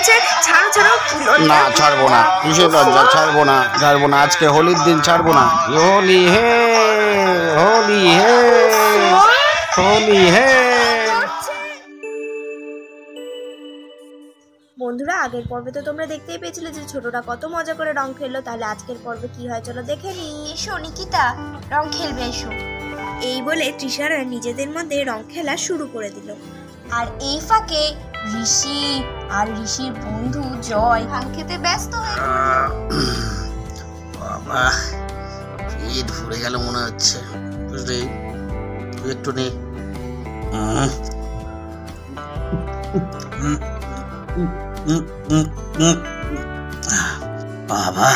রয়েছে, ছাড়ো ছাড়ো। না ছাড়বো না, কিসের লজ্জা, ছাড়বো না ছাড়বো না, আজকে হোলির দিন ছাড়বো না। হোলি হে হোলি হে হোলি হে। বন্ধুরা, আগের পর্বে তো তোমরা দেখতেই পেয়েছিলে যে ছোটরা কত মজা করে রং খেললো। তাহলে আজকের পর্বে কি হয় চলো দেখে নি। এসো নিকিতা, রং খেলবে এসো। এই বলে তৃষারা নিজেদের মধ্যে রং খেলা শুরু করে দিল। আর এই ফাঁকে ঋষি আর ঋষির বন্ধু জয় ভাং খেতে ব্যস্ত হয়ে বাবা, পেট ভরে গেল মনে হচ্ছে, বুঝলি? তুই একটু নে। বাবা,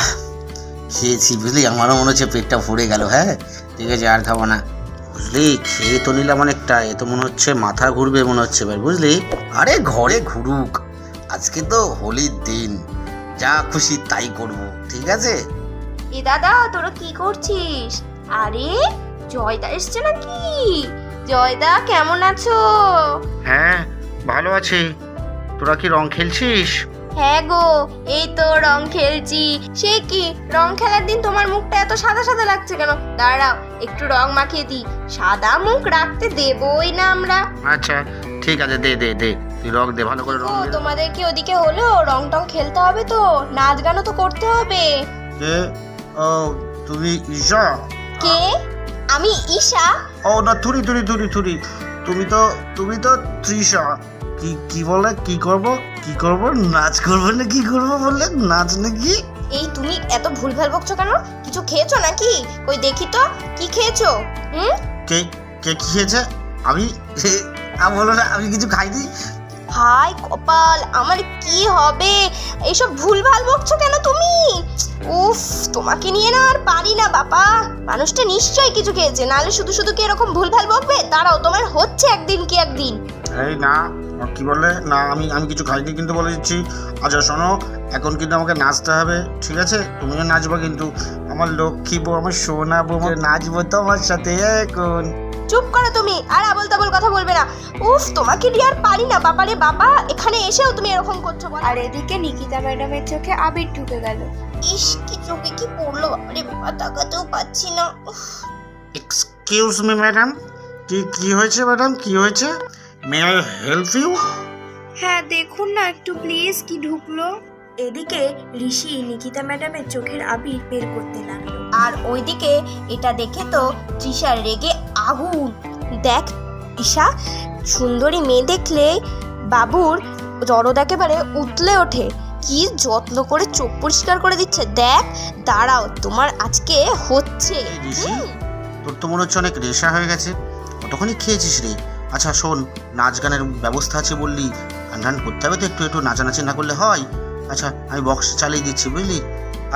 খেয়েছি বুঝলি, আমারও মনে হচ্ছে পেটটা ভরে গেল। হ্যাঁ ঠিক আছে, আর খাবো না বুঝলি। খেয়ে তো নিলাম অনেকটা, এ তো মনে হচ্ছে মাথা ঘুরবে মনে হচ্ছে এবার, বুঝলি? আরে ঘরে ঘুরুক, আজকে তো হোলির দিন, যা খুশি তাই করব, ঠিক আছে? এ দাদা, তোরা কি করছিস? আরে জয়দা এসছে নাকি? জয়দা কেমন আছো? হ্যাঁ ভালো আছি, তোরা কি রং খেলছিস? হ্যাঁ গো, এই তো রং খেলছি। সে কি, রং খেলার দিন তোমার মুখটা এত সাদা সাদা লাগছে কেন? দাঁড়াও একটু রং মাখিয়ে দিই, সাদা মুখ রাখতে দেবই না আমরা। আচ্ছা ঠিক আছে, দে দে দে, তুই রং দে, ভালো করে রং দে। তোমাদের কি ওদিকে হলো? রং টং খেলতে হবে তো, নাচ গানও তো করতে হবে। কে? ও তুমি ঈশা? কে? আমি ঈশা? ও না, থুরি থুরি থুরি থুরি, তুমি তো তৃষা। কি বলে, কি করব নাচ করবো না কি করবো বললে, নাচ নাকি? এই তুমি এত ভুলভাল বকছো কেন? কিছু খেয়েছো নাকি? কই দেখি তো, কি খেয়েছো? কে কে কি খেয়েছে? আমি বলো না, আমি কিছু খাইনি। হাই কপাল, আমার কি হবে? এইসব ভুলভাল বকছো কেন তুমি? উফ, তোমাকে নিয়ে না আর পারি না বাবা। মানুষটা নিশ্চয়ই কিছু খেয়েছে, নাহলে শুধু শুধু কি এরকম ভুলভাল বকবে? দাঁড়াও, তোমার হচ্ছে একদিন কি একদিন। এই না, কি বলে না, আমি কিছু খাইনি কিন্তু বলে দিচ্ছি। আচ্ছা শোনো, এখন কিন্তু আমাকে নাচতে হবে, ঠিক আছে? তুমিও নাচবো কিন্তু, আমার লক্ষ্মী বউ, আমার সোনা বউ, নাচবো তোমার সাথে এখন। চুপ করো তুমি, আর আবল তাবল কথা বলবে না। উফ, তোমাকে দিয়ে আর পারি না বাবা রে বাবা। এখানে এসেও তুমি এরকম করছো। আর এদিকে নিকিতা ম্যাডামের চোখে আবির ঢুকে গেল। ইস, কি চোখে কি পড়লো বাবারে বাবা, তাকাতেও পাচ্ছি না। এক্সকিউজ মি ম্যাডাম, কি হয়েছে ম্যাডাম, কি হয়েছে? May I help you? হ্যাঁ দেখুন না একটু প্লিজ, কি ঢুকলো। এদিকে ঋষি নিকিতা ম্যাডামের চোখের আবির বের করতে লাগলো, আর ওইদিকে এটা দেখে তো তৃষা রেগে আগুন। দেখ ঈশা, সুন্দরী মেয়ে দেখলে বাবুর দরদ একেবারে উতলে ওঠে। কি যত্ন করে চোখ পরিষ্কার করে দিচ্ছে দেখ। দাঁড়াও, তোমার আজকে হচ্ছে। তোর তো মনে হচ্ছে অনেক রেশা হয়ে গেছে, কতক্ষণই খেয়েছিস রে? আচ্ছা শোন, নাচ গানের ব্যবস্থা আছে বললি, গান টান করতে হবে তো, একটু নাচানাচি না করলে হয়? আচ্ছা আমি বক্স চালিয়ে দিচ্ছি, বুঝলি?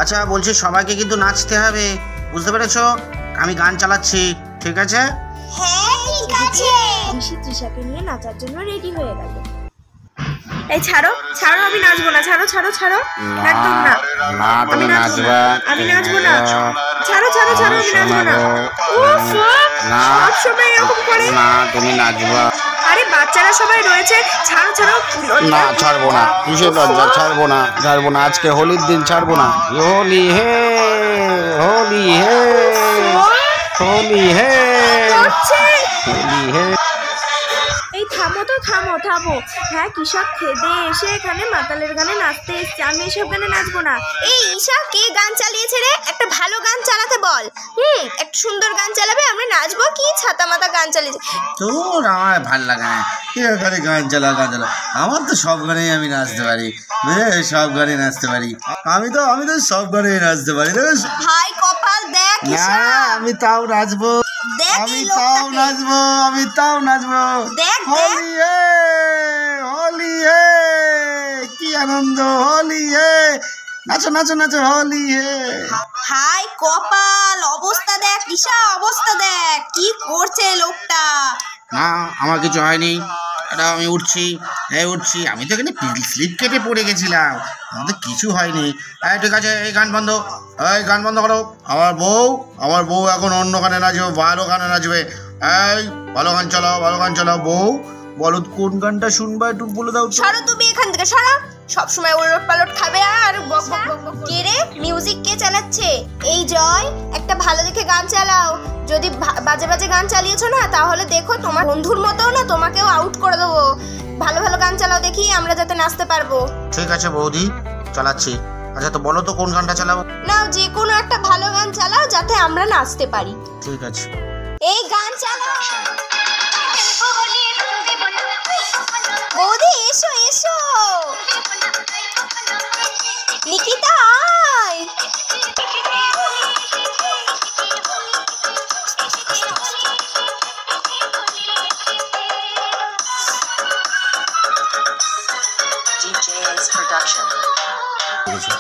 আচ্ছা বলছি, সবাইকে কিন্তু নাচতে হবে, বুঝতে পেরেছো? আমি গান চালাচ্ছি, ঠিক আছে? হ্যাঁ ঠিক আছে। ঋষি তৃষাকে নিয়ে নাচার জন্য রেডি হয়ে গেল। এই ছাড়ো ছাড়ো, আমি নাচবো না, ছাড়ো ছাড়ো ছাড়ো, একদম না। না তুমি নাচবা, আমি নাচবো না, ছাড়ো ছাড়ো ছাড়ো, আমি নাচবো না। উফ, সব সময় এরকম করে। না তুমি নাচবা। আরে বাচ্চারা সবাই রয়েছে, ছাড়ো ছাড়ো। না ছাড়বো না, কিসের লজ্জা, ছাড়বো না, আজকে হোলির দিন ছাড়বো না। হোলি হে হোলি হে হোলি হে হোলি হে। এই থামো তো, থামো থামো। হ্যাঁ, কৃষক খেদে এসে এখানে মাতালের গানে নাচতে এসছে, আমি এসব গানে নাচবো না। এই ঈশা, কে গান চালিয়েছে রে? একটা ভালো গান চালাতে বল। একটা সুন্দর গান চালাবে, আমরা নাচবো। কি ছাতা মাতা গান চালিয়েছে তোর? আমার ভাল লাগে না এখানে গান চালা। আমার তো সব গানেই আমি নাচতে পারি, সব গানে নাচতে পারি। আমি তো সব গানেই নাচতে পারি। হাই কপাল, দেখ ঈশা, আমি তাও নাচবো, আমি তাও নাচবো। দেখ হোলি হে হোলি হে, কি আনন্দ, হোলি হে, নাচো নাচো নাচো, হোলি হে। হাই কপাল, অবস্থা দেখ ঈশা, অবস্থা দেখ কি করছে লোকটা। না আমার কিছু হয়নি, আমি উঠছি, আমি তো এখানে স্লিপ কেটে পড়ে গেছিলাম, আমাদের কিছু হয়নি। ঠিক আছে, এই গান বন্ধ করো। আমার বউ এখন অন্য গানে নাচবে, ভালো গানে নাচবে। এই ভালো গান চালাও বউ, বলো কোন গানটা শুনবা, একটু বলে দাও। সরো তুমি এখান থেকে, সরো সবসময় উলট পালট খাবে আর বক বক বক বক। কে রে, মিউজিক কে চালাচ্ছে? এই জয়, একটা ভালো দেখে গান চালাও। যদি বাজে বাজে গান চালিয়েছো না তাহলে দেখো তোমার বন্ধুর মতো না তোমাকেও আউট করে দেবো। ভালো ভালো গান চালাও দেখি, আমরা যাতে নাচতে পারবো। ঠিক আছে বৌদি, চালাচ্ছি। আচ্ছা তো বলো তো কোন গানটা চালাবো? নাও যে কোনো একটা ভালো গান চালাও যাতে আমরা নাচতে পারি। ঠিক আছে, এই গান চালাও। বৌদি এসো এসো, নিকিতা আয়। DJ's production. ঠিক আছে।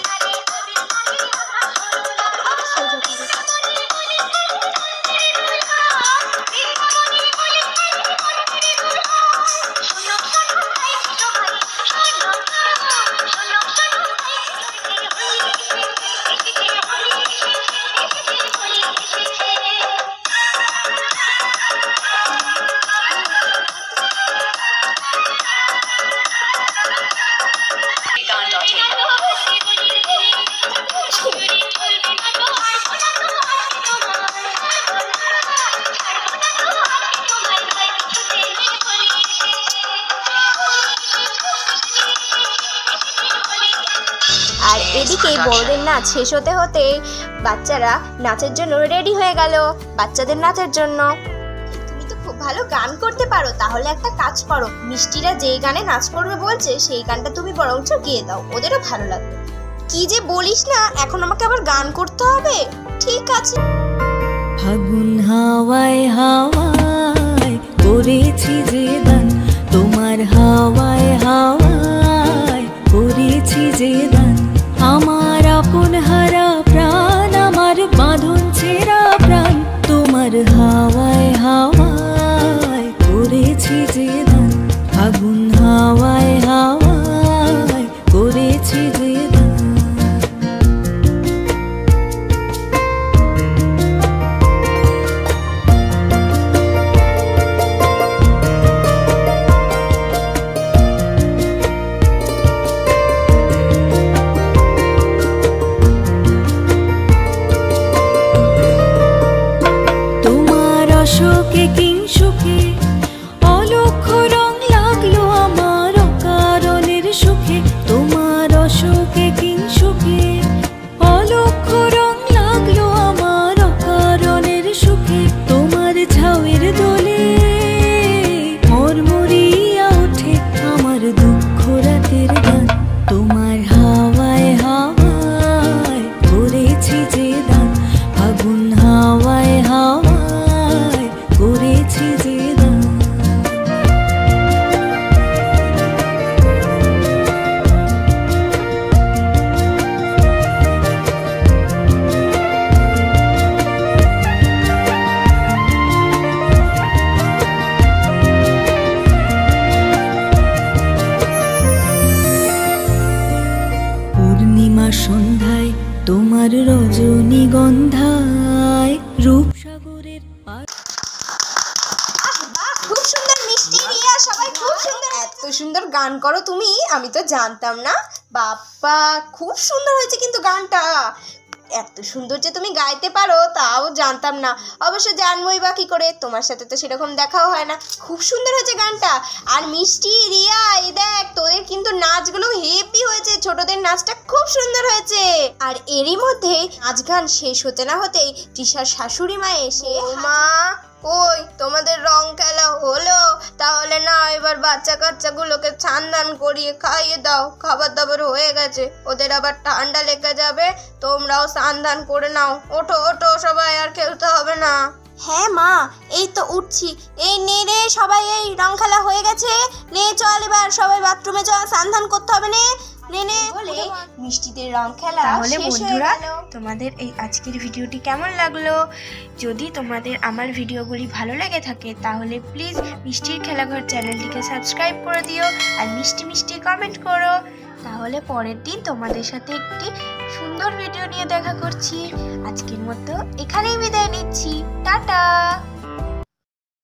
আর এদিকে বড়দের নাচ শেষ হতে হতে বাচ্চারা নাচের জন্য রেডি হয়ে গেল, বাচ্চাদের নাচের জন্য। তুমি তো খুব ভালো গান করতে পারো, তাহলে একটা কাজ করো, মিষ্টিরা যেই গানে নাচ করবে বলছে সেই গানটা তুমি বরঞ্চ গেয়ে দাও, ওদেরও ভালো লাগবে। কি যে বলিস না, এখন আমাকে আবার গান করতে হবে? ঠিক আছে। ফাগুন হাওয়ায় হাওয়ায় করেছি যে দান, তোমার হাওয়ায় হাওয়ায় করেছি যে দান, আমার আপন হারা প্রাণ, আমার বাঁধন ছেঁড়া প্রাণ, তোমার হাওয়ায় হাওয়ায় করেছি যে দান, ফাগুন হাওয়ায় হাওয়ায় করেছি যে দান। অশোকে কিংসুকে অলক্ষ্য রং লাগলো আমার অকারণের সুখে, তোমার অশোকে কিংসুকে অলক্ষ্য রং লাগলো আমার অকারণের সুখে, তোমার ঝাউয়ের দোলে মরমরিয়া ওঠে আমার দুঃখ রাতের গান, তোমার হাওয়ায় হাওয়ায় করেছি যে দান, ফাগুন হাওয়ায় হাওয়ায় করেছি যে দান। পূর্ণিমা সন্ধ্যায় তোমার রজনীগন্ধায় রূপসাগরের খুব সুন্দর মিষ্টি, রিয়া সবাই খুব সুন্দর। এত সুন্দর গান করো তুমি, আমি তো জানতাম না। বাপ্পা খুব সুন্দর হয়েছে কিন্তু গানটা, এত সুন্দর যে তুমি গাইতে পারো তাও জানতাম না। অবশ্য জানবই বা কি করে, তোমার সাথে তো সেরকম দেখাও হয় না। খুব সুন্দর হয়েছে গানটা। আর মিষ্টি, রিয়া, এই দেখ তোদের কিন্তু নাচগুলো হেভি হয়েছে, ছোটদের নাচটা খুব সুন্দর হয়েছে। আর এরই মধ্যে নাচ গান শেষ হতে না হতেই তৃষার শাশুড়ি মা এসে, মা ওই তোমাদের রং খেলা হলো, তাহলে না এবার বাচ্চা কাচ্চাগুলোকে স্নান করিয়ে খাইয়ে দাও, খাবার দাবার হয়ে গেছে, ওদের আবার ঠান্ডা লেগে যাবে, তোমরাও স্নান করে নাও, ওঠো ওঠো সবাই, আর খেলতে হবে না। হ্যাঁ মা, এই তো উঠছি। এই নে রে সবাই, এই রং খেলা হয়ে গেছে, নে চল এবার সবাই বাথরুমে চল, স্নান করতে হবে নে নে নে বলে মিষ্টিদের রং খেলা তাহলে শেষ হয়ে বন্ধুরা, গেল। তোমাদের এই আজকের ভিডিওটি কেমন লাগলো? যদি তোমাদের আমার ভিডিওগুলি ভালো লেগে থাকে তাহলে প্লিজ মিষ্টির খেলাঘর চ্যানেলটিকে সাবস্ক্রাইব করে দিও আর মিষ্টি মিষ্টি কমেন্ট করো। তাহলে পরের দিন তোমাদের সাথে একটি সুন্দর ভিডিও নিয়ে দেখা করছি। আজকের মতো এখানেই বিদায় নিচ্ছি, টাটা।